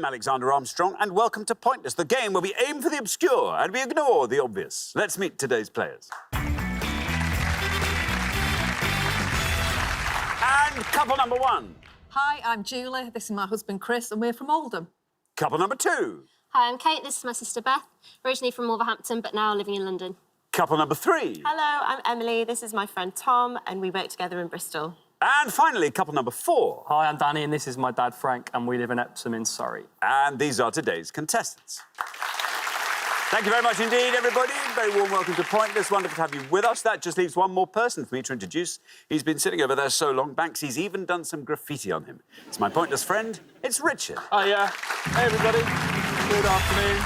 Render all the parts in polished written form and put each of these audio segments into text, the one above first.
I'm Alexander Armstrong, and welcome to Pointless, the game where we aim for the obscure and we ignore the obvious. Let's meet today's players. And couple number one. Hi, I'm Julie. This is my husband Chris, and we're from Oldham. Couple number two. Hi, I'm Kate. This is my sister Beth, originally from Wolverhampton, but now living in London. Couple number three. Hello, I'm Emily. This is my friend Tom, and we work together in Bristol. And finally, couple number four. Hi, I'm Danny, and this is my dad, Frank, and we live in Epsom in Surrey. And these are today's contestants. Thank you very much indeed, everybody. Very warm welcome to Pointless. Wonderful to have you with us. That just leaves one more person for me to introduce. He's been sitting over there so long, Banksy's even done some graffiti on him. It's my Pointless friend, it's Richard. Hiya. Hey, everybody. Good afternoon.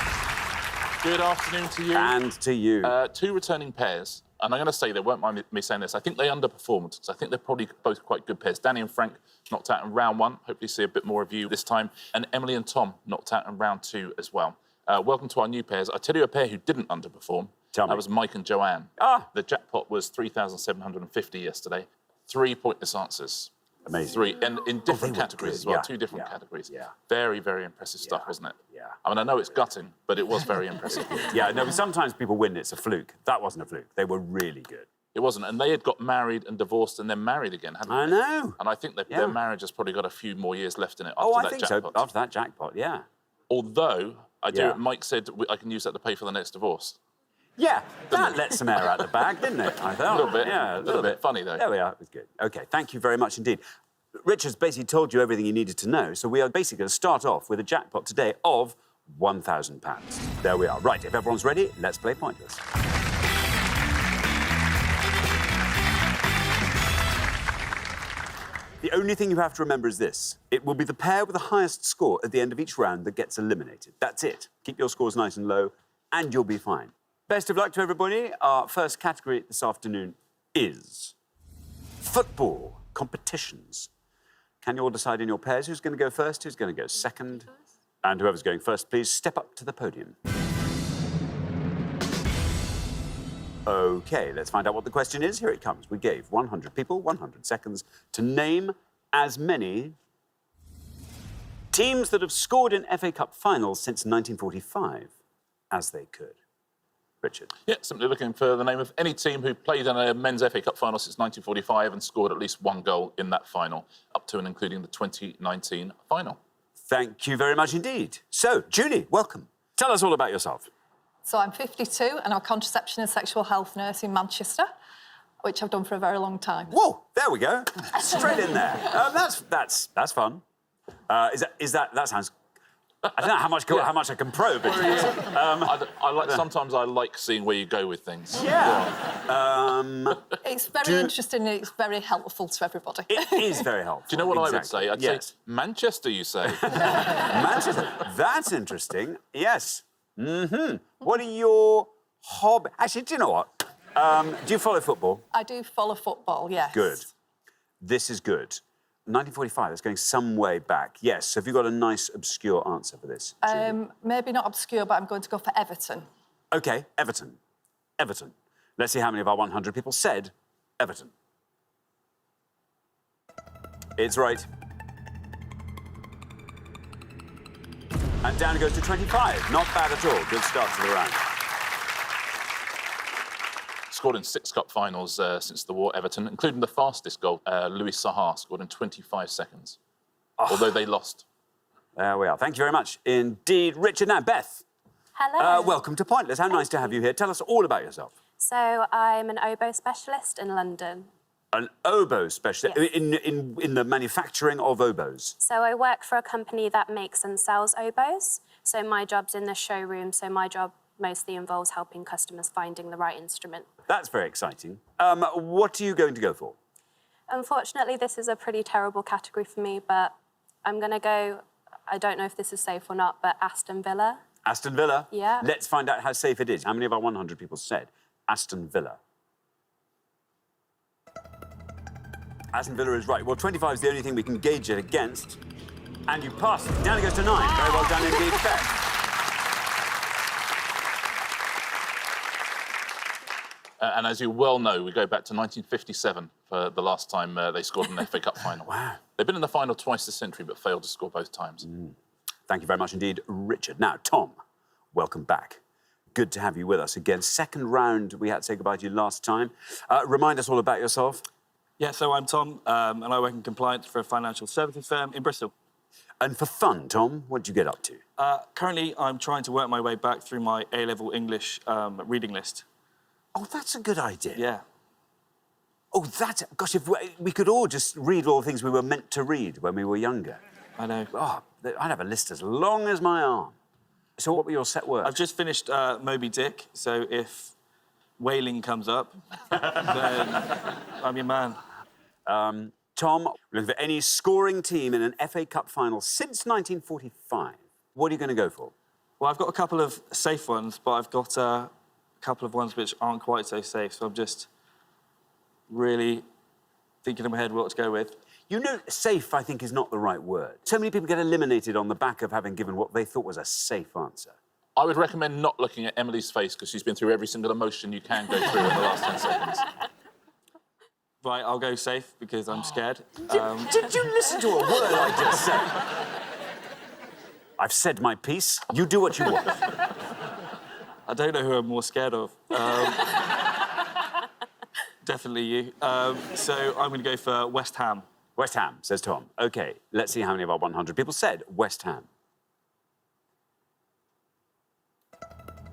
Good afternoon to you. And to you. Two returning pairs, and I'm going to say, they won't mind me saying this, I think they underperformed, so I think they're probably both quite good pairs. Danny and Frank knocked out in round one. Hopefully see a bit more of you this time. And Emily and Tom knocked out in round two as well. Welcome to our new pairs. I'll tell you a pair who didn't underperform. Tell me. That was Mike and Joanne. Ah. The jackpot was 3,750 yesterday. 3 pointless answers. Amazing. 3, and in different were categories good. as well. Yeah, 2 different yeah, categories. yeah. Very, very impressive stuff, wasn't it? Yeah. I mean, I know it's gutting, but it was very impressive. Yeah, no, but sometimes people win, it's a fluke. That wasn't a fluke. They were really good. It wasn't, and they had got married and divorced and then married again, hadn't they? I know. And I think that their marriage has probably got a few more years left in it after Oh, I that think jackpot. so. After that jackpot, yeah. Although, Yeah. Mike said I can use that to pay for the next divorce. Yeah, that let some air out the bag, didn't it? I thought. A little bit. Yeah, a little bit. Funny, though. There we are. It was good. OK, thank you very much indeed. Richard's basically told you everything you needed to know, so we are basically going to start off with a jackpot today of £1,000. There we are. Right, if everyone's ready, let's play Pointless. The only thing you have to remember is this. It will be the pair with the highest score at the end of each round that gets eliminated. That's it. Keep your scores nice and low, and you'll be fine. Best of luck to everybody. Our first category this afternoon is football competitions. Can you all decide in your pairs who's going to go first, who's going to go second? And whoever's going first, please step up to the podium. OK, let's find out what the question is. Here it comes. We gave 100 people 100 seconds to name as many teams that have scored in FA Cup finals since 1945 as they could. Richard. Yeah, simply looking for the name of any team who played in a men's FA Cup final since 1945 and scored at least 1 goal in that final, up to and including the 2019 final. Thank you very much indeed. So, Julie, welcome. Tell us all about yourself. So I'm 52 and I'm a contraception and sexual health nurse in Manchester, which I've done for a very long time. Whoa, there we go. Straight in there. That's fun. That sounds... I don't know how much I can probe. Sometimes I like seeing where you go with things. Yeah. It's very interesting and it's very helpful to everybody. It is very helpful. Do you know what I would say? I'd say Manchester, you say. Manchester. That's interesting. Yes. Mm-hmm. What are your hobbies? Actually, do you know what? Do you follow football? I do follow football, yes. Good. This is good. 1945, that's going some way back. Yes, so have you got a nice, obscure answer for this? Maybe not obscure, but I'm going to go for Everton. OK, Everton. Everton. Let's see how many of our 100 people said Everton. It's right. And down it goes to 25. Not bad at all. Good start to the round. Scored in 6 cup finals since the war, Everton, including the fastest goal. Louis Saha scored in 25 seconds, although they lost. There we are. Thank you very much indeed. Richard, now, Beth. Hello. Welcome to Pointless. How nice to have you here. Tell us all about yourself. So I'm an oboe specialist in London. An oboe specialist, Yes. in the manufacturing of oboes. So I work for a company that makes and sells oboes. So my job's in the showroom, so my job mostly involves helping customers finding the right instrument. That's very exciting. What are you going to go for? Unfortunately, this is a pretty terrible category for me, but I'm going to go, I don't know if this is safe or not, but Aston Villa. Aston Villa? Yeah. Let's find out how safe it is. How many of our 100 people said Aston Villa? Aston Villa is right. Well, 25 is the only thing we can gauge it against. And you passed it. Down it goes to 9. Very well done indeed, Beth. And as you well know, we go back to 1957 for the last time they scored an FA Cup final. Wow. They've been in the final twice this century, but failed to score both times. Thank you very much indeed, Richard. Now, Tom, welcome back. Good to have you with us again. Second round, we had to say goodbye to you last time. Remind us all about yourself. Yeah, so I'm Tom, and I work in compliance for a financial services firm in Bristol. And for fun, Tom, what did you get up to? Currently, I'm trying to work my way back through my A-level English reading list. Oh, that's a good idea. Yeah. Oh, that's... Gosh, if we could all just read all the things we were meant to read when we were younger. I know. Oh, I'd have a list as long as my arm. So what were your set words? I've just finished Moby Dick, so if whaling comes up, then I'm your man. Tom, we're looking for any scoring team in an FA Cup final since 1945. What are you going to go for? Well, I've got a couple of safe ones, but I've got a couple of ones which aren't quite so safe, so I'm just really thinking in my head what to go with. You know, safe, I think, is not the right word. So many people get eliminated on the back of having given what they thought was a safe answer. I would recommend not looking at Emily's face because she's been through every single emotion you can go through in the last 10 seconds. Right, I'll go safe because I'm scared. Did you listen to a word I just said? I've said my piece. You do what you want. I don't know who I'm more scared of. Definitely you. So I'm going to go for West Ham. West Ham, says Tom. OK, let's see how many of our 100 people said West Ham.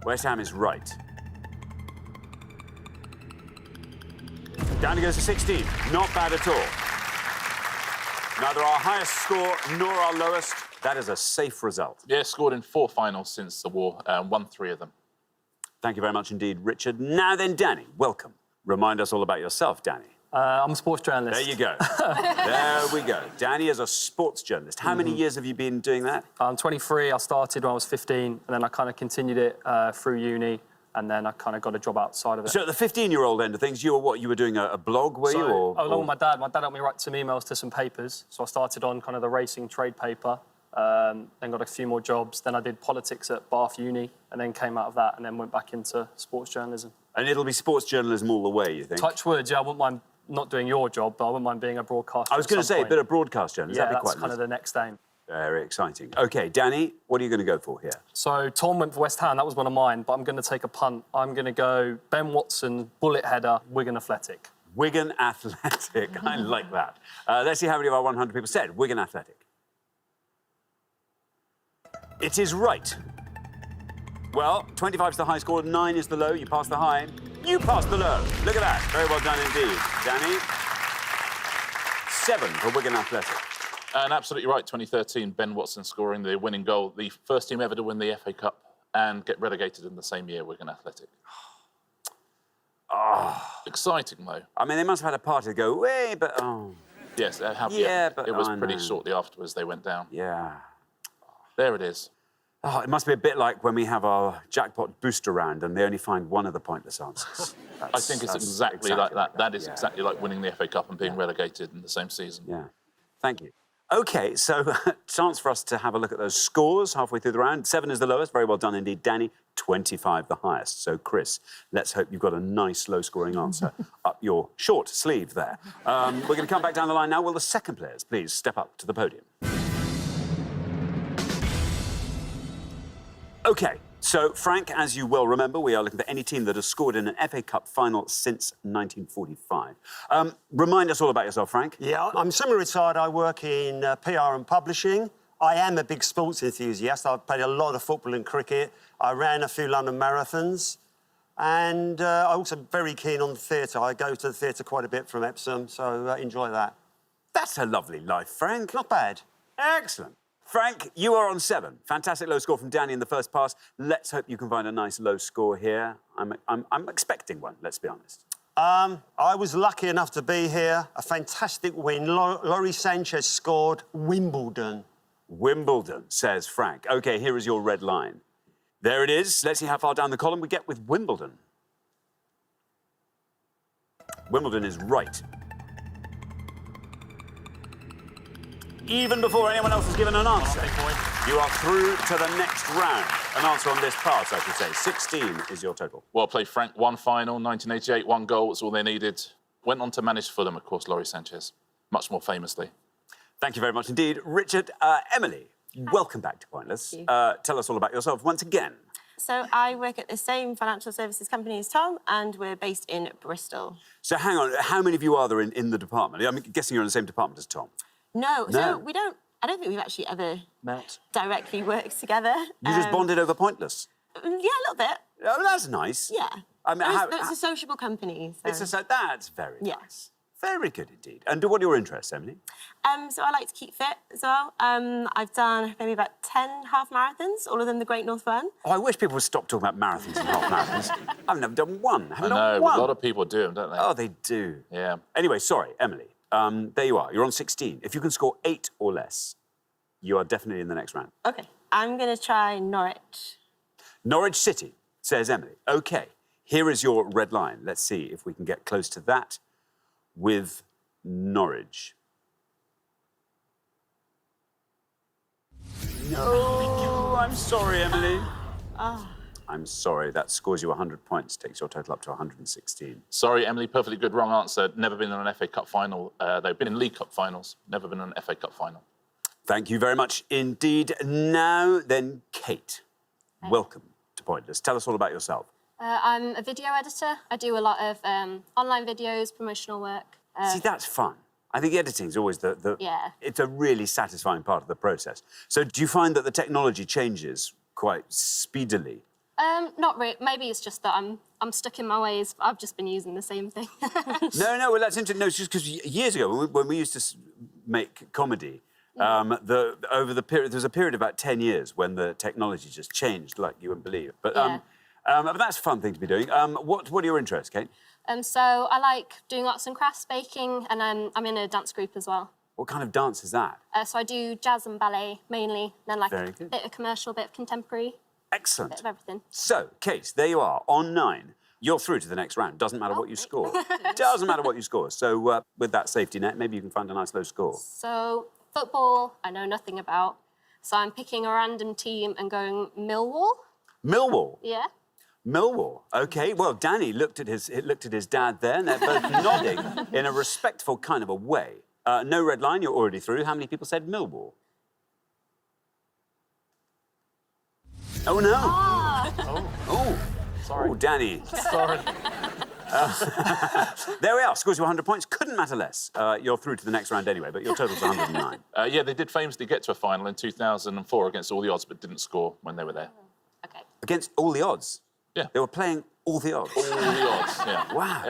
West Ham is right. Danny goes to 16. Not bad at all. Neither our highest score nor our lowest. That is a safe result. Yeah, scored in 4 finals since the war, won 3 of them. Thank you very much indeed, Richard. Now then, Danny, welcome. Remind us all about yourself, Danny. I'm a sports journalist. There you go. There we go. Danny is a sports journalist. How many years have you been doing that? I'm 23. I started when I was 15, and then I kind of continued it through uni, and then I kind of got a job outside of it. So at the 15-year-old end of things, you were what? You were doing a blog, were you? Along with my dad. My dad helped me write some emails to some papers, so I started on kind of the racing trade paper, then got a few more jobs. Then I did politics at Bath Uni, and then came out of that, and then went back into sports journalism. And it'll be sports journalism all the way, you think? Touch wood, yeah, I wouldn't mind not doing your job, but I wouldn't mind being a broadcaster. I was going to say, point. a bit of broadcast journalism. Yeah, That'd be that's quite kind nice. of the next aim. Very exciting. OK, Danny, what are you going to go for here? So Tom went for West Ham, that was one of mine, but I'm going to take a punt. I'm going to go Ben Watson, bullet header, Wigan Athletic. Wigan Athletic. I like that. Let's see how many of our 100 people said Wigan Athletic. It is right. Well, 25 is the high score, 9 is the low. You pass the high, you pass the low. Look at that. Very well done indeed. Danny, 7 for Wigan Athletic. And absolutely right, 2013, Ben Watson scoring the winning goal, the first team ever to win the FA Cup and get relegated in the same year, Wigan Athletic. Exciting, though. I mean, they must have had a party to go, way, but, oh. Yes, but it was I pretty know. shortly afterwards they went down. Yeah. There it is. Oh, it must be a bit like when we have our jackpot booster round and they only find one of the pointless answers. I think it's exactly like that. That is exactly like winning the FA Cup and being relegated in the same season. Yeah. Thank you. OK, so chance for us to have a look at those scores halfway through the round. 7 is the lowest. Very well done indeed, Danny. 25 the highest. So, Chris, let's hope you've got a nice low-scoring answer up your short sleeve there. We're going to come back down the line now. Will the second players please step up to the podium? OK, so, Frank, as you well remember, we are looking for any team that has scored in an FA Cup final since 1945. Remind us all about yourself, Frank. Yeah, I'm semi-retired. I work in PR and publishing. I am a big sports enthusiast. I've played a lot of football and cricket. I ran a few London marathons. And I'm also very keen on the theatre. I go to the theatre quite a bit from Epsom, so enjoy that. That's a lovely life, Frank. Not bad. Excellent. Frank, you are on 7. Fantastic low score from Danny in the first pass. Let's hope you can find a nice low score here. I'm expecting one, let's be honest. I was lucky enough to be here. A fantastic win. Laurie Sanchez scored Wimbledon. Wimbledon, says Frank. OK, here is your red line. There it is. Let's see how far down the column we get with Wimbledon. Wimbledon is right. Even before anyone else has given an answer, you are through to the next round. An answer on this pass, I should say. 16 is your total. Well played, Frank. 1 final, 1988, 1 goal. That's all they needed. Went on to manage Fulham, of course, Laurie Sanchez. Much more famously. Thank you very much indeed. Richard, Emily, Welcome back to Pointless. Tell us all about yourself once again. So I work at the same financial services company as Tom, and we're based in Bristol. So hang on, how many of you are there in the department? I'm guessing you're in the same department as Tom. No, No. so we don't. I don't think we've actually ever directly worked together. You just bonded over Pointless? Yeah, a little bit. Oh, that's nice. Yeah. I mean, it's a sociable company. So. That's very Yeah. nice. Very good indeed. And what are your interests, Emily? So I like to keep fit as well. I've done maybe about 10 half marathons, all of them the Great North Run. Oh, I wish people would stop talking about marathons and half marathons. I've never done one. I know, a lot of people do them, don't they? Oh, they do. Yeah. Anyway, sorry, Emily. There you are. You're on 16. If you can score 8 or less, you are definitely in the next round. OK, I'm going to try Norwich. Norwich City, says Emily. OK, here is your red line. Let's see if we can get close to that with Norwich. No, I'm sorry, Emily. I'm sorry, that scores you 100 points, takes your total up to 116. Sorry, Emily, perfectly good. Wrong answer. Never been in an FA Cup final. They've been in League Cup finals. Never been in an FA Cup final. Thank you very much indeed. Now then, Kate, welcome to Pointless. Tell us all about yourself. I'm a video editor. I do a lot of online videos, promotional work. See, that's fun. I think editing is always Yeah. It's a really satisfying part of the process. So do you find that the technology changes quite speedily? Not really. Maybe it's just that I'm stuck in my ways. I've just been using the same thing. No, well, that's interesting. No, it's just because years ago, when we used to make comedy, there was a period of about 10 years when the technology just changed like you wouldn't believe. But, but that's a fun thing to be doing. What are your interests, Kate? So I like doing arts and crafts, baking, and I'm in a dance group as well. What kind of dance is that? So I do jazz and ballet mainly, then like Very a good. bit of commercial, bit of contemporary, Excellent. bit of everything. So, Kate, there you are, on 9. You're through to the next round. Doesn't matter what you score. Doesn't matter what you score. So, with that safety net, maybe you can find a nice low score. So football, I know nothing about. So I'm picking a random team and going Millwall. Millwall. Yeah. Millwall. OK, well, Danny looked at his dad there, and they're both nodding in a respectful kind of a way. No red line, you're already through. How many people said Millwall? Oh, no. Oh. Sorry. Oh, Danny. Sorry. There we are. Scores you 100 points. Couldn't matter less. You're through to the next round anyway, but your total's 109. Yeah, they did famously get to a final in 2004 against all the odds, but didn't score when they were there. Okay. Against all the odds? Yeah. They were playing all the odds? All the odds, yeah. Wow.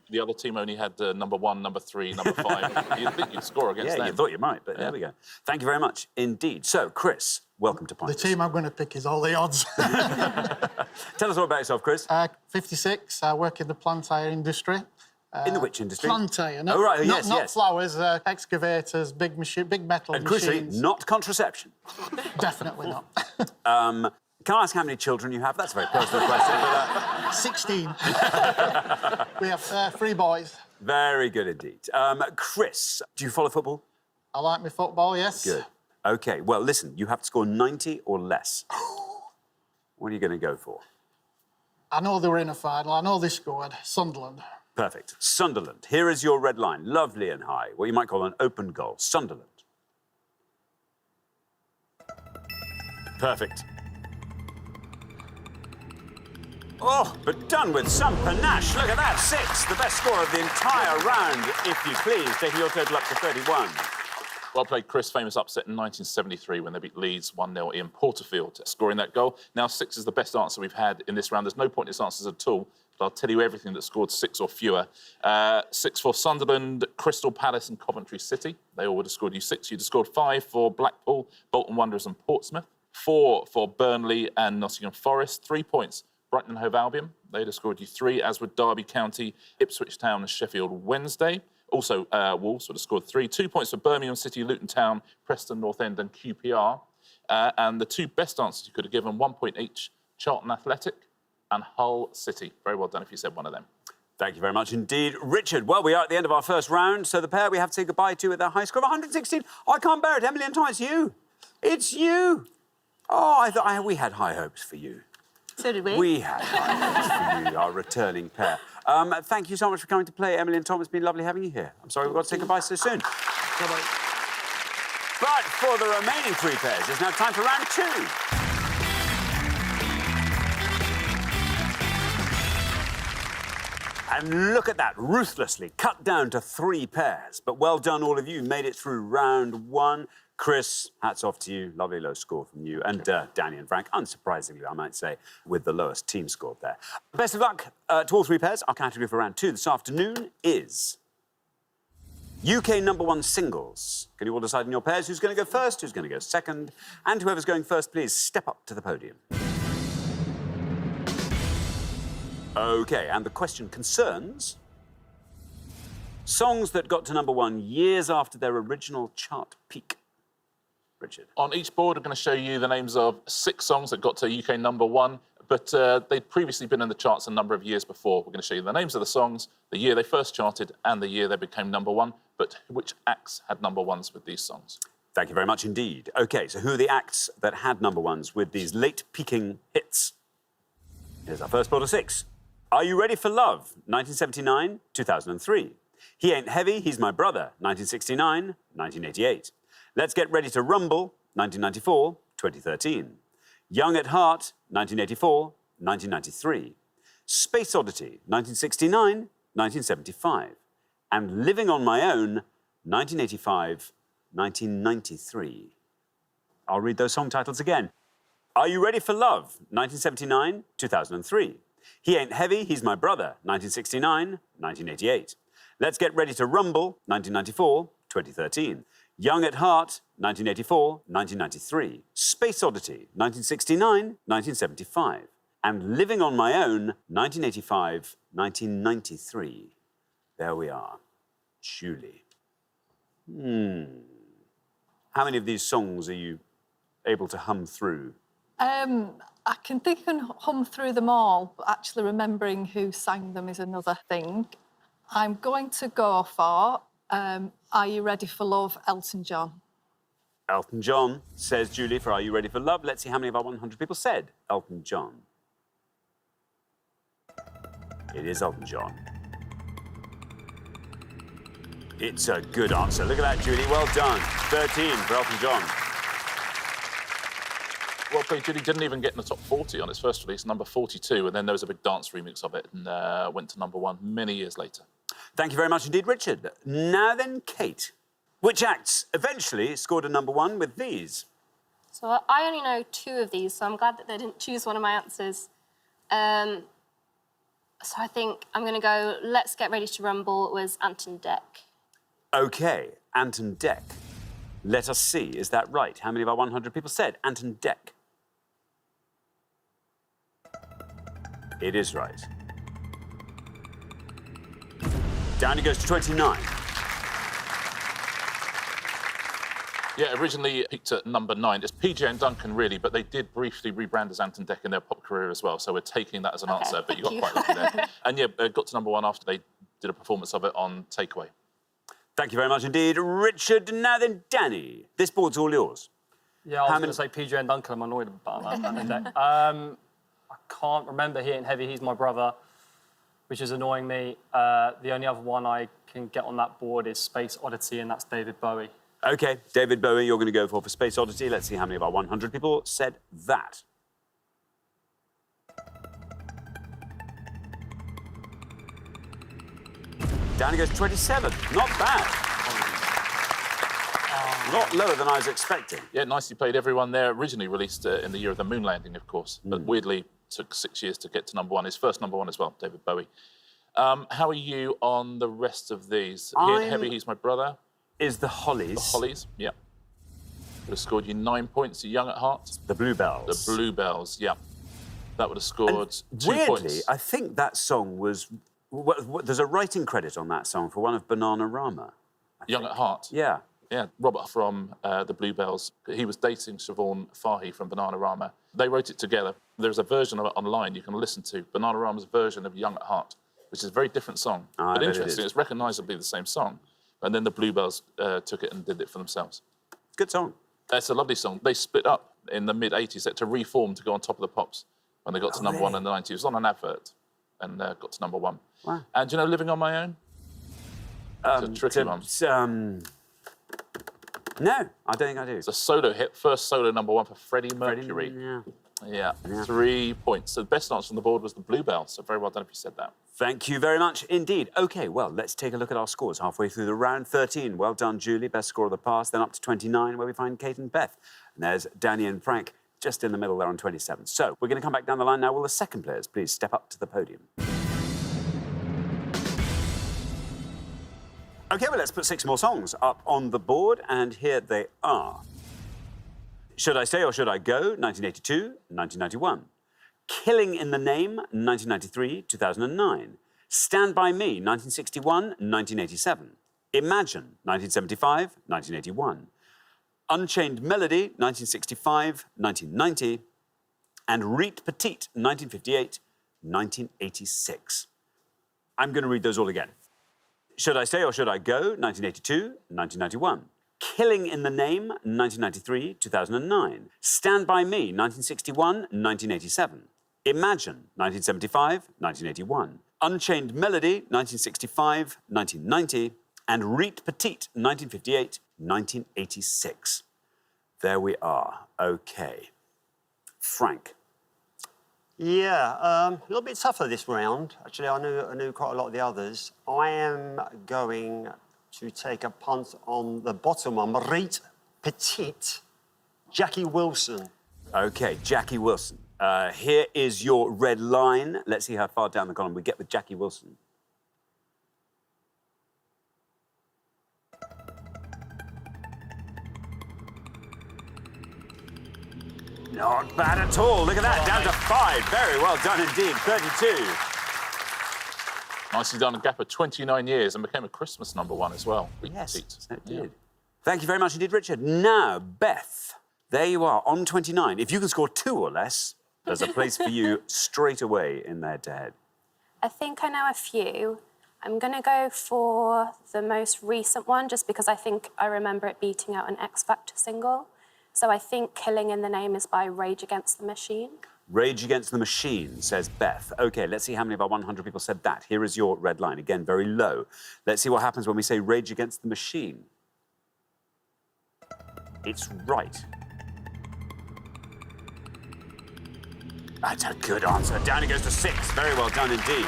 The other team only had number 1, number 3, number 5. You'd think you'd score against them. Yeah, you thought you might, but there we go. Thank you very much indeed. So, Chris, welcome to The Pointless. team I'm going to pick is all the odds. Tell us all about yourself, Chris. 56, I work in the plant hire industry. In the which industry? Plant hire, Oh, right, yes, not yes. flowers, excavators, big metal And machines. crucially, not contraception. Definitely not. Can I ask how many children you have? That's a very personal question. But, 16. We have 3 boys. very good indeed. Chris, do you follow football? I like my football, yes. Good. OK, well, listen, you have to score 90 or less. What are you going to go for? I know they were in a final. I know they scored. Sunderland. Perfect. Sunderland. Here is your red line. Lovely and high. What you might call an open goal. Sunderland. Perfect. Oh, but done with some panache. Look at that. 6. The best score of the entire round, if you please, taking your total up to 31. Well played, Chris. Famous upset in 1973 when they beat Leeds 1-0 in Porterfield, scoring that goal. Now 6 is the best answer we've had in this round. There's no pointless answers at all, but I'll tell you everything that scored 6 or fewer. 6 for Sunderland, Crystal Palace and Coventry City. They all would have scored you 6. You'd have scored 5 for Blackpool, Bolton Wanderers and Portsmouth. 4 for Burnley and Nottingham Forest. 3 points, Brighton and Hove Albion. They'd have scored you 3, as would Derby County, Ipswich Town and Sheffield Wednesday. Also, Wolves would have scored 3. 2 points for Birmingham City, Luton Town, Preston North End and QPR. And the 2 best answers you could have given, 1 point each, Charlton Athletic and Hull City. Very well done if you said one of them. Thank you very much indeed. Richard, well, we are at the end of our first round, so the pair we have to say goodbye to at their high score of 116. I can't bear it, Emily and Tom, it's you. It's you. Oh, I thought we had high hopes for you. So did we. We had high hopes for you, our returning pair. Thank you so much for coming to play, Emily and Tom. It's been lovely having you here. I'm sorry we've got to say goodbye so soon. Bye-bye. But for the remaining 3 pairs, it's now time for round 2. And look at that, ruthlessly cut down to 3 pairs. But well done, all of you. Made it through round 1. Chris, hats off to you. Lovely low score from you. And Danny and Frank, unsurprisingly, I might say, with the lowest team score there. Best of luck to all 3 pairs. Our category for round 2 this afternoon is UK #1 singles. Can you all decide in your pairs who's going to go first, who's going to go second? And whoever's going first, please step up to the podium. OK, and the question concerns songs that got to #1 years after their original chart peak. Richard. On each board, I'm going to show you the names of 6 songs that got to UK #1, but they'd previously been in the charts a number of years before. We're going to show you the names of the songs, the year they first charted, and the year they became #1, but which acts had #1s with these songs. Thank you very much indeed. OK, so who are the acts that had #1s with these late peaking hits? Here's our first board of 6. Are You Ready for Love? 1979, 2003. He Ain't Heavy, He's My Brother, 1969, 1988. Let's Get Ready to Rumble, 1994, 2013. Young at Heart, 1984, 1993. Space Oddity, 1969, 1975. And Living on My Own, 1985, 1993. I'll read those song titles again. Are You Ready for Love? 1979, 2003. He Ain't Heavy, He's My Brother, 1969, 1988. Let's Get Ready to Rumble, 1994, 2013. Young at Heart, 1984, 1993. Space Oddity, 1969, 1975. And Living on My Own, 1985, 1993. There we are. Julie. How many of these songs are you able to hum through? I can think I can hum through them all, but actually remembering who sang them is another thing. I'm going to go for Are You Ready for Love, Elton John. Elton John, says Julie, for Are You Ready for Love? Let's see how many of our 100 people said Elton John. It is Elton John. It's a good answer. Look at that, Julie. Well done. 13 for Elton John. Well played, Julie. Didn't even get in the top 40 on its first release, number 42, and then there was a big dance remix of it and went to #1 many years later. Thank you very much indeed, Richard. Now then, Kate. Which acts eventually scored a #1 with these? So I only know 2 of these, so I'm glad that they didn't choose one of my answers. So I think I'm going to go Let's Get Ready to Rumble. It was Anton Deck. OK, Anton Deck. Let us see, is that right? How many of our 100 people said Anton Deck? It is right. Down it goes to 29. Yeah, originally it peaked at number 9. It's PJ and Duncan, really, but they did briefly rebrand as Anton Deck in their pop career as well, so we're taking that as an answer, but you got quite lucky there. And yeah, got to #1 after they did a performance of it on Takeaway. Thank you very much indeed, Richard. Now then, Danny, this board's all yours. Yeah, I was going to say PJ and Duncan. I'm annoyed about that. I can't remember He Ain't Heavy, He's My Brother, which is annoying me. The only other one I can get on that board is Space Oddity, and that's David Bowie. OK, David Bowie, you're going to go for Space Oddity. Let's see how many of our 100 people said that. Down it goes to 27. Not bad. A lot lower than I was expecting. Yeah, nicely played. Everyone there originally released in the year of the moon landing, of course, but weirdly took 6 years to get to #1. His first #1 as well, David Bowie. How are you on the rest of these? He Ain't Heavy, He's My Brother. Is the Hollies. The Hollies, yeah. Would have scored you 9 points. Young at Heart. The Bluebells. The Bluebells, yeah. That would have scored 2 weirdly, points. I think that song was... there's a writing credit on that song for one of Bananarama. Young at Heart. Yeah. Yeah, Robert from the Bluebells. He was dating Siobhan Fahy from Bananarama. They wrote it together. There's a version of it online you can listen to, Bananarama's version of Young at Heart, which is a very different song. But interesting, it's recognisably the same song. And then the Bluebells took it and did it for themselves. Good song. It's a lovely song. They split up in the mid-'80s to reform to go on top of the pops when they got to #1 in the '90s. It was on an advert and got to #1. Wow. And do you know Living on My Own? It's a tricky one. No, I don't think I do. It's a solo hit, first solo #1 for Freddie Mercury. Yeah, 3 points. So the best answer on the board was the Bluebell, so very well done if you said that. Thank you very much indeed. OK, well, let's take a look at our scores halfway through the round. 13, well done, Julie, best score of the past. Then up to 29, where we find Kate and Beth. And there's Danny and Frank, just in the middle there on 27. So we're going to come back down the line now. Will the second players please step up to the podium? OK, well, let's put 6 more songs up on the board, and here they are. Should I Stay or Should I Go, 1982, 1991. Killing in the Name, 1993, 2009. Stand By Me, 1961, 1987. Imagine, 1975, 1981. Unchained Melody, 1965, 1990. And Reet Petite, 1958, 1986. I'm going to read those all again. Should I Stay or Should I Go, 1982, 1991. Killing in the Name, 1993, 2009. Stand By Me, 1961, 1987. Imagine, 1975, 1981. Unchained Melody, 1965, 1990. And Reet Petite, 1958, 1986. There we are. OK. Frank. Yeah, a little bit tougher this round. Actually, I knew quite a lot of the others. I am going to take a punt on the bottom one, Reet Petite, Jackie Wilson. OK, Jackie Wilson. Here is your red line. Let's see how far down the column we get with Jackie Wilson. Not bad at all. Look at that, down to 5. Very well done indeed, 32. Nicely done, a gap of 29 years, and became a Christmas #1 as well. Yes, Petite. it did. Thank you very much indeed, Richard. Now, Beth, there you are, on 29. If you can score 2 or less, there's a place for you straight away in the head-to-head. I think I know a few. I'm going to go for the most recent one, just because I think I remember it beating out an X Factor single. So I think Killing in the Name is by Rage Against the Machine. Rage Against the Machine, says Beth. OK, let's see how many of our 100 people said that. Here is your red line. Again, very low. Let's see what happens when we say Rage Against the Machine. It's right. That's a good answer. Down it goes to 6. Very well done indeed.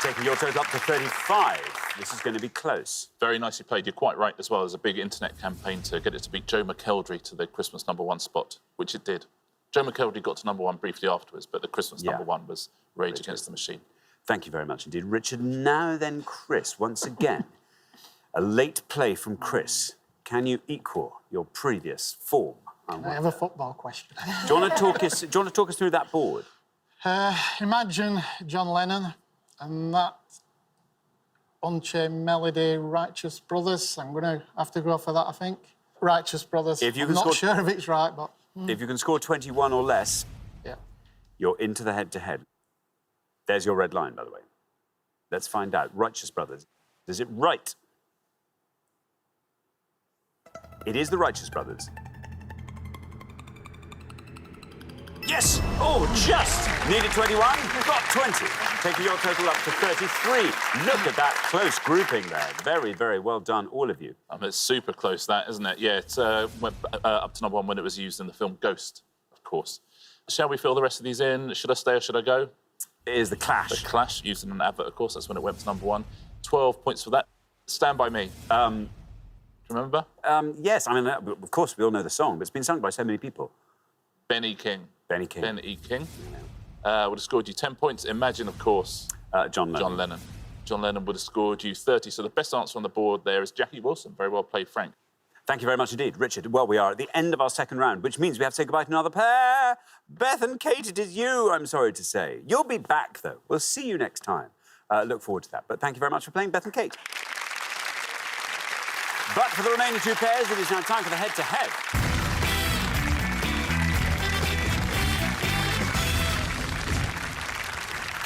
Taking your total up to 35. This is going to be close. Very nicely played. You're quite right as well. There's a big internet campaign to get it to beat Joe McElderry to the Christmas #1 spot, which it did. Joe McElderry got to #1 briefly afterwards, but the Christmas #1 was Rage Against the Machine. Thank you very much indeed, Richard. Now then, Chris, once again, a late play from Chris. Can you equal your previous form? I have a football question. Do you want to talk us through that board? Imagine John Lennon and that Unchained Melody, Righteous Brothers. I'm going to have to go for that, I think. Righteous Brothers. If you I'm can not score... sure if it's right, but... If you can score 21 or less, yeah, you're into the head-to-head. There's your red line, by the way. Let's find out. Righteous Brothers. Is it right? It is the Righteous Brothers. Yes! Oh, just! Needed 21, got 20. Taking your total up to 33. Look at that close grouping there. Very, very well done, all of you. It's super close, that, isn't it? Yeah, it went up to #1 when it was used in the film Ghost, of course. Shall we fill the rest of these in? Should I Stay or Should I Go? It is The Clash. The Clash, used in an advert, of course. That's when it went to #1. 12 points for that. Stand By Me. Do you remember? Yes, I mean, of course, we all know the song, but it's been sung by so many people. Benny King. Benny King. Ben E. King. Would have scored you 10 points. Imagine, of course, John Lennon. John Lennon. John Lennon would have scored you 30. So the best answer on the board there is Jackie Wilson. Very well played, Frank. Thank you very much indeed, Richard. Well, we are at the end of our second round, which means we have to say goodbye to another pair. Beth and Kate, it is you, I'm sorry to say. You'll be back, though. We'll see you next time. Look forward to that. But thank you very much for playing, Beth and Kate. But for the remaining 2 pairs, it is now time for the head-to-head.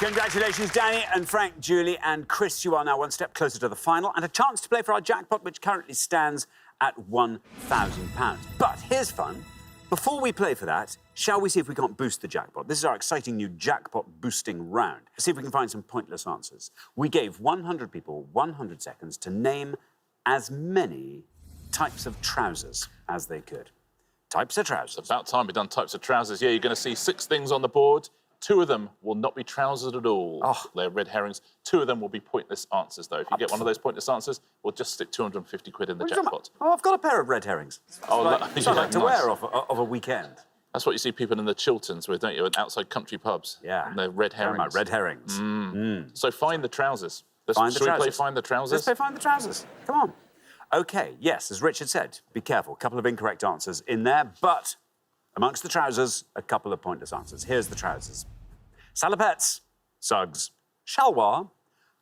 Congratulations, Danny and Frank, Julie and Chris. You are now one step closer to the final and a chance to play for our jackpot, which currently stands at £1,000. But here's fun. Before we play for that, shall we see if we can't boost the jackpot? This is our exciting new jackpot boosting round. See if we can find some pointless answers. We gave 100 people 100 seconds to name as many types of trousers as they could. Types of trousers. It's about time we've done types of trousers. Yeah, you're going to see 6 things on the board. 2 of them will not be trousers at all. Oh. They're red herrings. 2 of them will be pointless answers, though. If you get one of those pointless answers, we'll just stick 250 quid in the jackpot. Oh, I've got a pair of red herrings. Oh, It's like to wear off a weekend. That's what you see people in the Chilterns with, don't you? Outside country pubs. Yeah. And they're red herrings. My red herrings. So find the trousers. Find the Shall we play trousers. Find the Trousers? Let's play Find the Trousers. Come on. OK, yes, as Richard said, be careful. A couple of incorrect answers in there, but amongst the trousers, a couple of pointless answers. Here's the trousers. Salopettes, Suggs, Shalwar,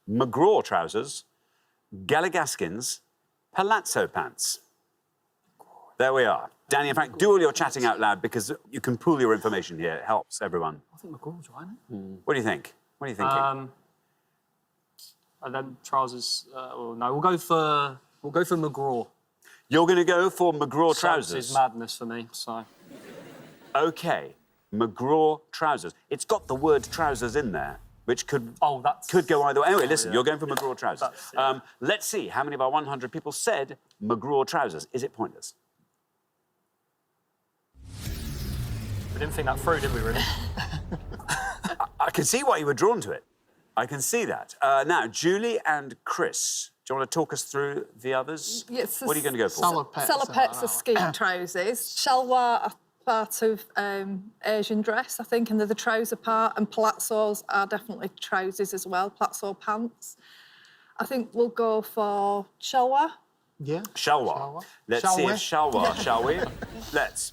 McGraw trousers, Galligaskins, Palazzo pants. There we are. Danny and Frank, do all your chatting out loud because you can pool your information here. It helps everyone. I think McGraw's right, isn't What do you think? What are you thinking? And then trousers. Well, no, we'll go for McGraw. You're going to go for McGraw Suggs trousers. is madness for me. So. OK, McGraw trousers. It's got the word trousers in there, which could go either way. Anyway, listen, you're going for McGraw trousers. Let's see how many of our 100 people said McGraw trousers. Is it pointless? We didn't think that through, did we, really? I can see why you were drawn to it. I can see that. Now, Julie and Chris, do you want to talk us through the others? Yes, What are you going to go for? Salopettes are ski trousers. Shalwar are part of Asian dress, I think, and they're the trouser part. And palazzos are definitely trousers as well, palazzo pants. I think we'll go for shalwar. Yeah. Shalwar. Let's see if shalwar, shall we? Let's.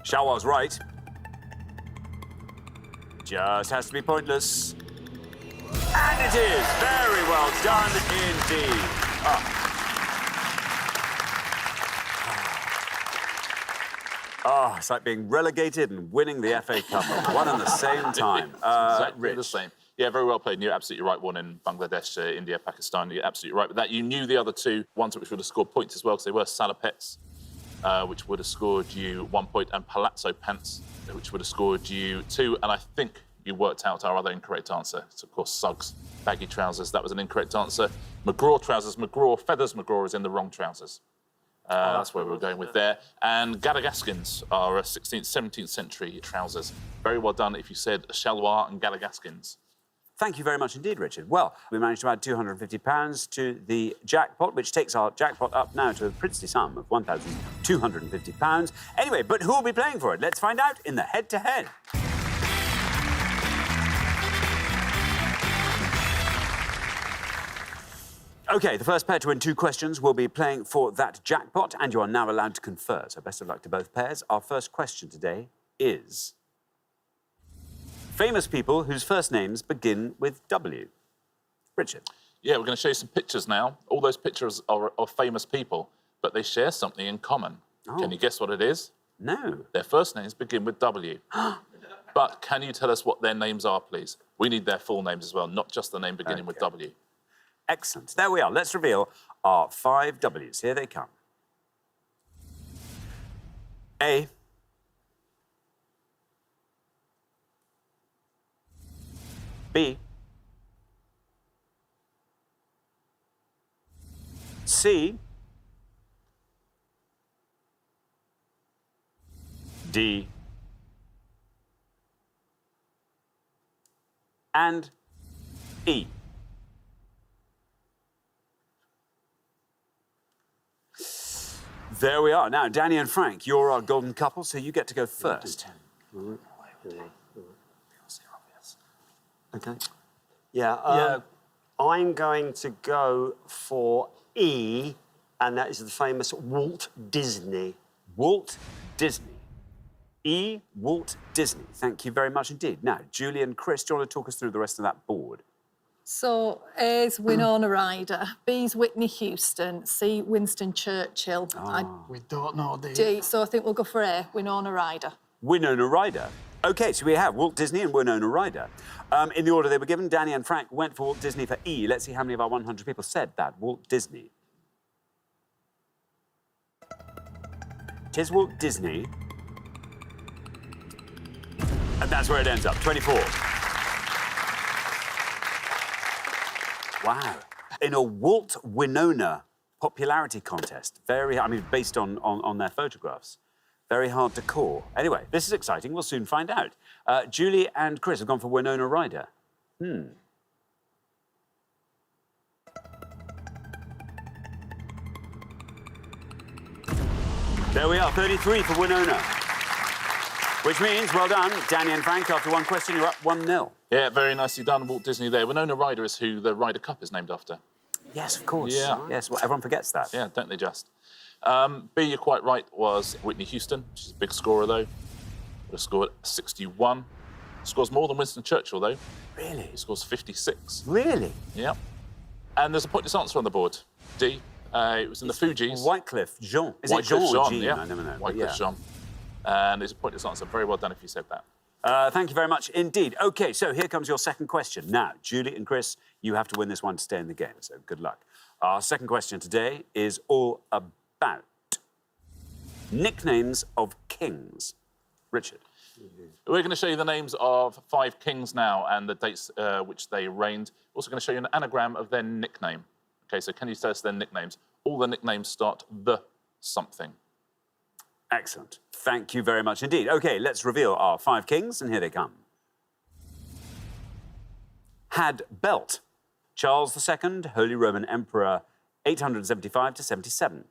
Shalwar's right. Just has to be pointless. And it is! Very well done indeed. Oh, it's like being relegated and winning the FA Cup at one and the same time. Exactly Rich. the same. Yeah, very well played. And you're absolutely right. One in Bangladesh, India, Pakistan. You're absolutely right with that. You knew the other 2 ones which would have scored points as well because they were salopettes, which would have scored you 1 point, and palazzo pants, which would have scored you 2. And I think you worked out our other incorrect answer. It's, of course, Suggs, baggy trousers. That was an incorrect answer. McGraw trousers, McGraw, feathers McGraw is in the wrong trousers. That's where we were going with there. And Galligaskins are 16th, 17th century trousers. Very well done if you said shalwar and Galligaskins. Thank you very much indeed, Richard. Well, we managed to add £250 to the jackpot, which takes our jackpot up now to a princely sum of £1,250. Anyway, but who will be playing for it? Let's find out in the head-to-head. OK, the first pair to win 2 questions will be playing for that jackpot, and you are now allowed to confer. So best of luck to both pairs. Our first question today is... famous people whose first names begin with W. Richard. Yeah, we're going to show you some pictures now. All those pictures are of famous people, but they share something in common. Oh. Can you guess what it is? No. Their first names begin with W. But can you tell us what their names are, please? We need their full names as well, not just the name beginning with W. Excellent. There we are. Let's reveal our 5 Ws. Here they come. A. B. C. D. And E. There we are. Now, Danny and Frank, you're our golden couple, so you get to go first. OK. Yeah, I'm going to go for E, and that is the famous Walt Disney. Walt Disney. E. Walt Disney. Thank you very much indeed. Now, Julie and Chris, do you want to talk us through the rest of that board? So A's Winona Ryder, B's Whitney Houston, C Winston Churchill. We don't know, do you? D, so I think we'll go for A, Winona Ryder. Winona Ryder. OK, so we have Walt Disney and Winona Ryder. In the order they were given, Danny and Frank went for Walt Disney for E. Let's see how many of our 100 people said that. Walt Disney. Tis Walt Disney. And that's where it ends up, 24. Wow. In a Walt Winona popularity contest. Based on their photographs. Very hard to call. Anyway, this is exciting. We'll soon find out. Julie and Chris have gone for Winona Ryder. There we are, 33 for Winona. Which means, well done, Danny and Frank, after one question, you're up 1-0. Yeah, very nicely done, Walt Disney there. Winona Ryder is who the Ryder Cup is named after. Yes, of course. Yeah. Yes, well, everyone forgets that. Yeah, don't they just? B, you're quite right, was Whitney Houston. She's a big scorer, though. Would have scored 61. Scores more than Winston Churchill, though. Really? He scores 56. Really? Yeah. And there's a pointless answer on the board. D, it was in the Fugees. Wycliffe Jean. Is it Wycliffe Jean or Jean, Jean? yeah. I never know. but Wycliffe yeah. Jean. And there's a pointless answer. Very well done if you said that. Thank you very much indeed. OK, so here comes your second question. Now, Julie and Chris, you have to win this one to stay in the game, so good luck. Our second question today is all about nicknames of kings. Richard. We're going to show you the names of 5 kings now and the dates which they reigned. We're also going to show you an anagram of their nickname. OK, so can you tell us their nicknames? All the nicknames start the something. Excellent. Thank you very much indeed. OK, let's reveal our 5 kings, and here they come. Had Belt, Charles II, Holy Roman Emperor, 875 to 77.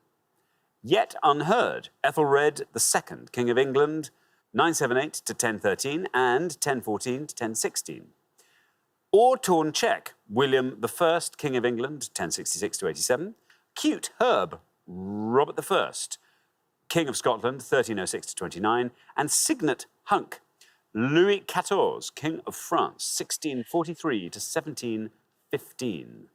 Yet unheard, Ethelred II, King of England, 978 to 1013 and 1014 to 1016. Or torn check, William I, King of England, 1066 to 87. Cute Herb, Robert I, King of Scotland, 1306 to 29. And Signet Hunk, Louis XIV, King of France, 1643 to 1715.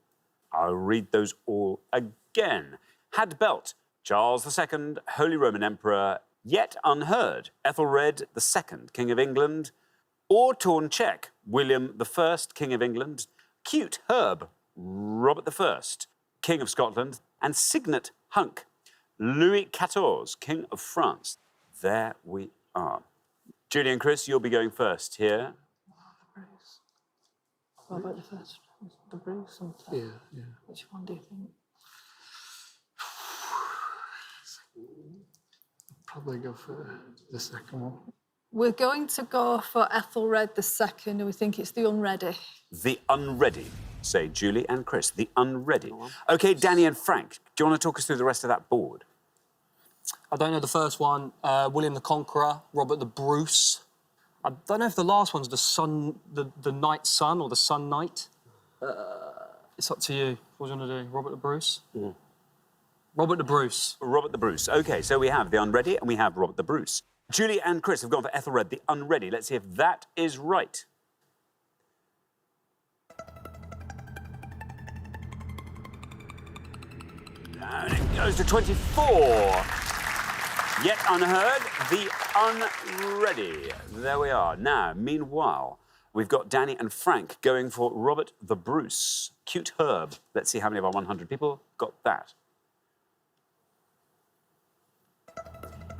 I'll read those all again. Had Belt, Charles II, Holy Roman Emperor, yet unheard, Ethelred II, King of England. Or torn check, William I, King of England. Cute Herb, Robert I, King of Scotland. And Signet Hunk, Louis XIV, King of France. There we are. Julie and Chris, you'll be going first here. Robert the First, the Bruce, and Yeah. which one do you think? Probably go for the second one. We're going to go for Ethelred II, and we think it's the Unready. The Unready, say Julie and Chris. The Unready. OK, Danny and Frank, do you want to talk us through the rest of that board? I don't know the first one. William the Conqueror, Robert the Bruce. I don't know if the last one's the Knight Son or the Sun Knight. It's up to you. What do you want to do? Robert the Bruce? Robert the Bruce. Robert the Bruce. OK, so we have the Unready and we have Robert the Bruce. Julie and Chris have gone for Ethelred the Unready. Let's see if that is right. And it goes to 24. Yet unheard, the Unready. There we are. Now, meanwhile, we've got Danny and Frank going for Robert the Bruce. Cute Herb. Let's see how many of our 100 people got that.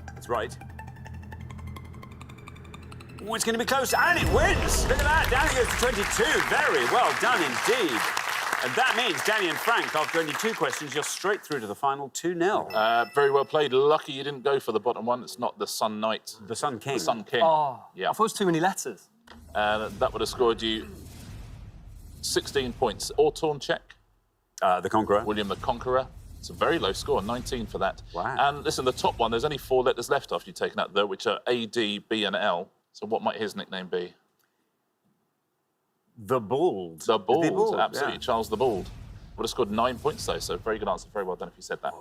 That's right. Oh, it's going to be close, and it wins! Look at that, Danny goes to 22. Very well done indeed. And that means, Danny and Frank, after only 2 questions, you're straight through to the final 2-0. Very well played. Lucky you didn't go for the bottom one. It's not the Sun Knight. The Sun King. The Sun King. Oh, yeah. I thought it was too many letters. That would have scored you 16 points. Or torn check. The Conqueror. William the Conqueror. It's a very low score, 19 for that. Wow. And listen, the top one, there's only 4 letters left after you've taken that, though, which are A, D, B, and L. So what might his nickname be? The Bald. The Bald, Bald, absolutely. yeah. Charles the Bald. Would have scored 9 points, though, so very good answer. Very well done if you said that.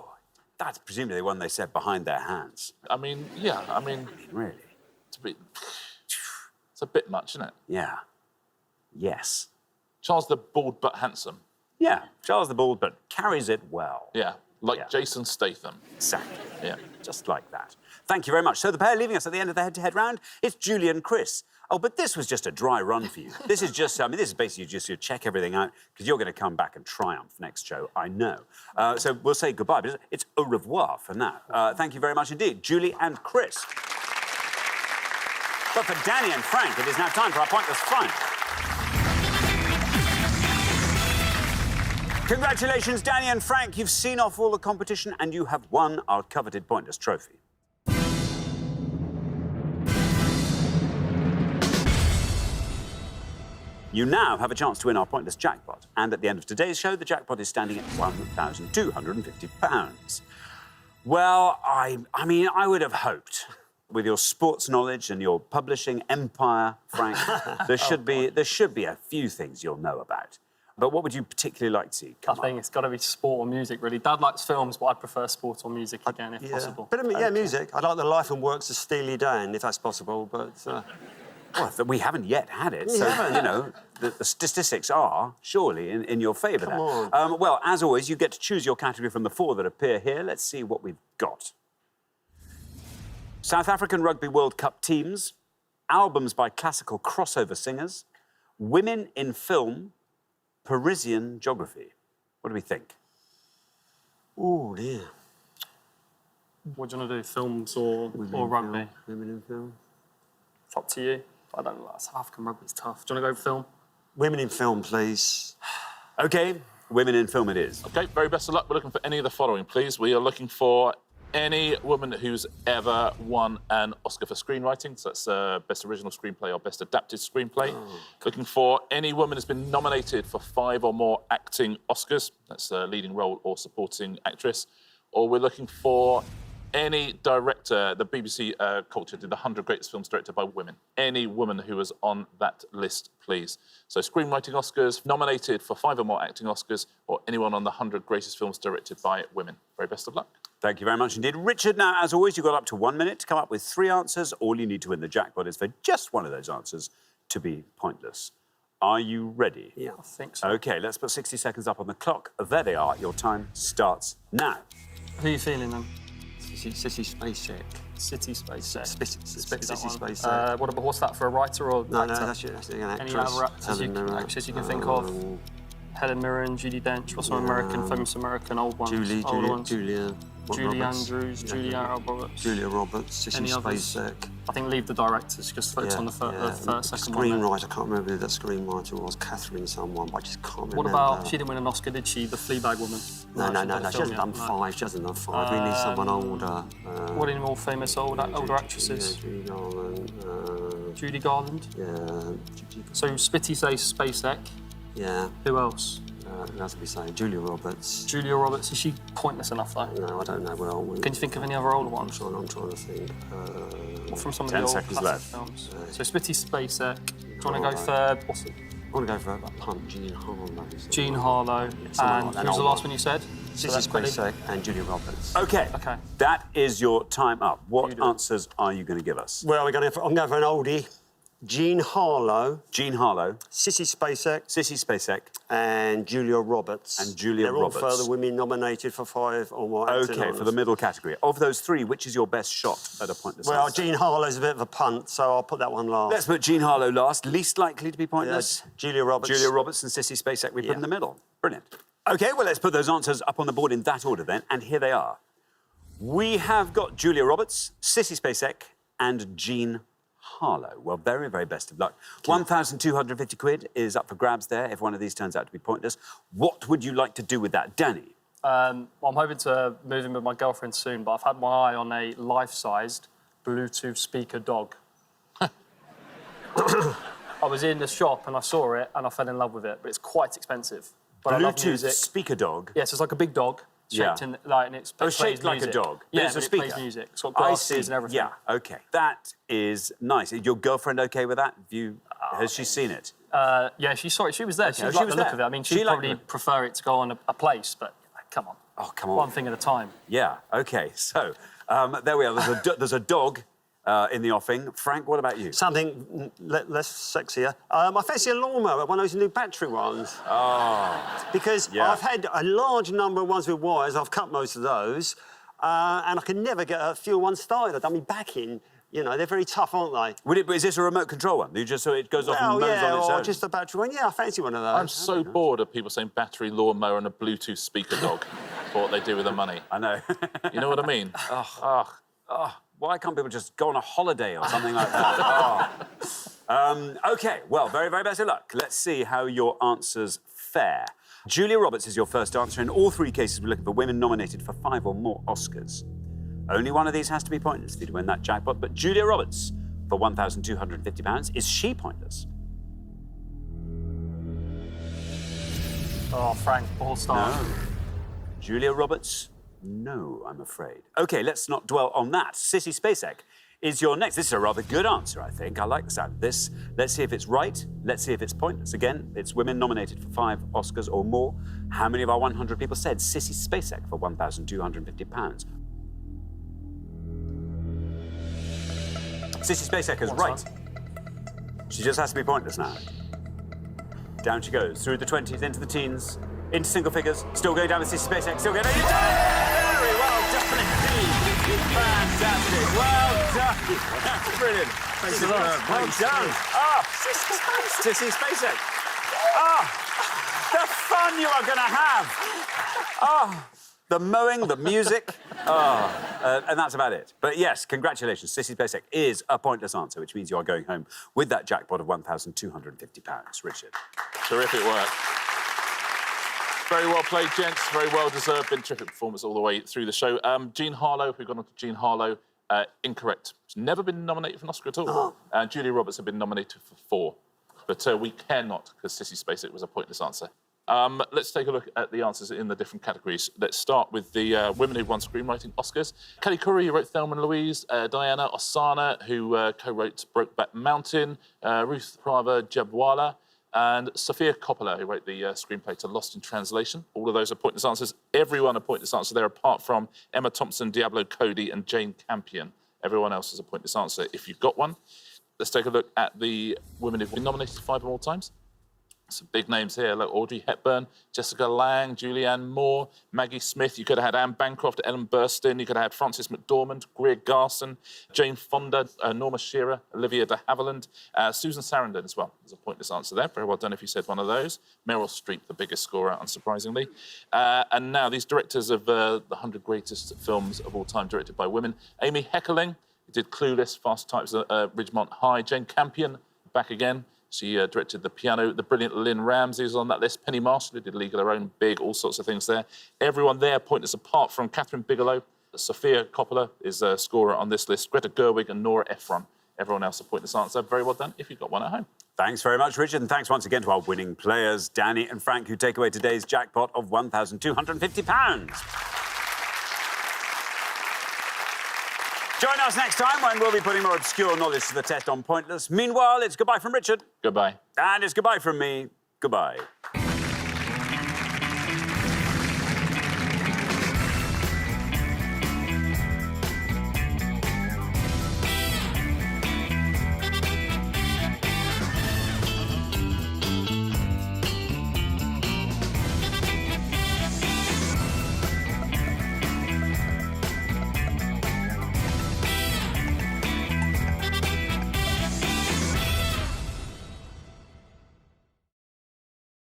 That's presumably the one they said behind their hands. I mean, yeah, I mean, Really? it's a bit much, isn't it? Yeah. Yes. Charles the Bald but handsome. Yeah, Charles the Bald, but carries it well. Yeah, like Yeah. Jason Statham. Exactly. Yeah. Just like that. Thank you very much. So the pair leaving us at the end of the head-to-head round, it's Julie and Chris. Oh, but this was just a dry run for you. This is just, this is basically just you check everything out because you're going to come back and triumph next show, I know. So we'll say goodbye, but it's au revoir for now. Thank you very much indeed, Julie and Chris. But for Danny and Frank, it is now time for our pointless find. Congratulations, Danny and Frank. You've seen off all the competition and you have won our coveted Pointless trophy. You now have a chance to win our Pointless jackpot. And at the end of today's show, the jackpot is standing at £1,250. Well, I mean, I would have hoped, with your sports knowledge and your publishing empire, Frank, there should be a few things you'll know about. But what would you particularly like to see come I think it's got to be sport or music, really. Dad likes films, but I'd prefer sport or music again, if possible. But I mean, music. I'd like the life and works of Steely Dan, if that's possible, but... Well, we haven't yet had it, so, you know, the statistics are surely in your favour there. Come on. Well, as always, you get to choose your category from the 4 that appear here. Let's see what we've got. South African Rugby World Cup teams, albums by classical crossover singers, women in film, Parisian geography. What do we think? Oh, dear. What do you want to do, films or rugby? Women in film. It's up to you. I don't know, South African rugby's tough. Do you want to go film? Women in film, please. OK, women in film it is. OK, very best of luck. We're looking for any of the following, please. We are looking for any woman who's ever won an Oscar for screenwriting. So that's Best Original Screenplay or Best Adapted Screenplay. Oh. Looking for any woman who's been nominated for 5 or more acting Oscars. That's a leading role or supporting actress. Or we're looking for any director. The BBC Culture did the 100 greatest films directed by women. Any woman who was on that list, please. So screenwriting Oscars, nominated for 5 or more acting Oscars, or anyone on the 100 greatest films directed by women. Very best of luck. Thank you very much indeed. Richard, now, as always, you've got up to 1 minute to come up with 3 answers. All you need to win the jackpot is for just one of those answers to be pointless. Are you ready? Yeah, I think so. OK, let's put 60 seconds up on the clock. There they are. Your time starts now. Who are you feeling, then? City Space Check. City Space Check. City Space Check. What's that, for a writer or No, actor? that's an actress. Any other actors you can think of? Helen Mirren, Judi Dench, what's some American, famous American, old ones? Julie Andrews, Julia Roberts. Julia Roberts, Sissy Spacek. I think leave the directors, just focus on the first, second one. Screenwriter, I can't remember who that screenwriter was. Catherine someone, but I just can't remember. What about, she didn't win an Oscar, did she? The Fleabag woman? No, she hasn't done 5. She hasn't done 5. We need someone older. What any more famous older actresses? Judy Garland. Yeah. So Spitty says Spacek. Yeah. Who else? Who else would we say? Julia Roberts. Julia Roberts, is she pointless enough, though? No, I don't know. Well, can you think of any other older ones? I'm trying to think. What from some of the old classic films? So Spitty Spacek. Do you want to go for... What's it? I want to go for a punt, Jean Harlow. Jean Harlow. And who was the last one you said? Sissy Spacek and Julia Roberts. OK. That is your time up. What answers are you going to give us? Well, I'm going for an oldie. Jean Harlow. Jean Harlow. Sissy Spacek. Sissy Spacek. And Julia Roberts. And Julia Roberts. They're all further women nominated for 5 or more acting OK, for the middle category. Of those 3, which is your best shot at a pointless answer? Well, Jean Harlow's a bit of a punt, so I'll put that one last. Let's put Jean Harlow last. Least likely to be pointless? Julia Roberts. Julia Roberts and Sissy Spacek we put in the middle. Brilliant. OK, well, let's put those answers up on the board in that order, then. And here they are. We have got Julia Roberts, Sissy Spacek and Jean Harlow. Well, very, very best of luck. 1,250 quid is up for grabs there if one of these turns out to be pointless. What would you like to do with that, Danny? Well, I'm hoping to move in with my girlfriend soon, but I've had my eye on a life-sized Bluetooth speaker dog. I was in the shop and I saw it and I fell in love with it, but it's quite expensive. But Bluetooth speaker dog? Yes, it's like a big dog. Shaped in, and it's shaped like a dog. Yeah, it's a speaker. It plays music. It's got glasses and everything. Yeah, OK. That is nice. Is your girlfriend OK with that? Has she seen it? Yeah, she saw it. She was there. She liked the look of it. I mean, she'd probably prefer it to go on a place, but come on. Oh, come on. One thing at a time. Yeah, OK. So, there we are. There's a dog in the offing. Frank, what about you? Something less sexier. I fancy a lawnmower, one of those new battery ones. Oh. Because I've had a large number of ones with wires. I've cut most of those. And I can never get a few ones started. I've done me back in. You know, they're very tough, aren't they? Is this a remote control one? You just so it goes off and moves on its own? Just a battery one. Yeah, I fancy one of those. I'm so bored of people saying battery lawnmower and a Bluetooth speaker dog for what they do with the money. I know. You know what I mean? Why can't people just go on a holiday or something like that? OK, well, very, very best of luck. Let's see how your answers fare. Julia Roberts is your first answer. In all three cases, we're looking for women nominated for 5 or more Oscars. Only one of these has to be pointless for you to win that jackpot, but Julia Roberts, for £1,250, is she pointless? Oh, Frank, All Star. No. Julia Roberts? No, I'm afraid. OK, let's not dwell on that. Sissy Spacek is your next. This is a rather good answer, I think. I like the sound of this. Let's see if it's right. Let's see if it's pointless. Again, it's women nominated for 5 Oscars or more. How many of our 100 people said Sissy Spacek for £1,250? Sissy Spacek is right. She just has to be pointless now. Down she goes, through the 20s, into the teens, into single figures, still going down with Sissy Spacek, still going down. You did it! Very well done indeed. Fantastic. Well done. That's brilliant. Thanks a lot. Well done. Ah, Sissy Spacek. Ah, the fun you are going to have. Ah, the mowing, the music. And that's about it. But yes, congratulations. Sissy Spacek is a pointless answer, which means you are going home with that jackpot of £1,250. Richard. Terrific work. Very well played, gents. Very well deserved. Been terrific performance all the way through the show. Jean Harlow, we've gone on to Jean Harlow. Incorrect. She's never been nominated for an Oscar at all. Julia Roberts had been nominated for 4. But we care not, because Sissy Spacek was a pointless answer. Let's take a look at the answers in the different categories. Let's start with the women who won screenwriting Oscars. Kelly Currie, who wrote Thelma and Louise. Diana Ossana, who co-wrote Brokeback Mountain. Ruth Prava Jabwala. And Sofia Coppola, who wrote the screenplay to Lost in Translation. All of those are pointless answers. Everyone a pointless answer there, apart from Emma Thompson, Diablo Cody, and Jane Campion. Everyone else is a pointless answer if you've got one. Let's take a look at the women who've been nominated 5 or more times. Some big names here, like Audrey Hepburn, Jessica Lange, Julianne Moore, Maggie Smith. You could have had Anne Bancroft, Ellen Burstyn. You could have had Frances McDormand, Greer Garson, Jane Fonda, Norma Shearer, Olivia de Havilland, Susan Sarandon as well. There's a pointless answer there. Very well done if you said one of those. Meryl Streep, the biggest scorer, unsurprisingly. And now these directors of the 100 greatest films of all time directed by women. Amy Heckerling, who did Clueless, Fast Types at Ridgemont High. Jane Campion, back again. She directed The Piano. The brilliant Lynn Ramsey is on that list. Penny Marshall, who did League of Their Own, Big, all sorts of things there. Everyone there pointless apart from Catherine Bigelow. Sofia Coppola is a scorer on this list. Greta Gerwig and Nora Ephron. Everyone else a pointless answer. Very well done if you've got one at home. Thanks very much, Richard, and thanks once again to our winning players, Danny and Frank, who take away today's jackpot of £1,250. Join us next time when we'll be putting more obscure knowledge to the test on Pointless. Meanwhile, it's goodbye from Richard. Goodbye. And it's goodbye from me. Goodbye.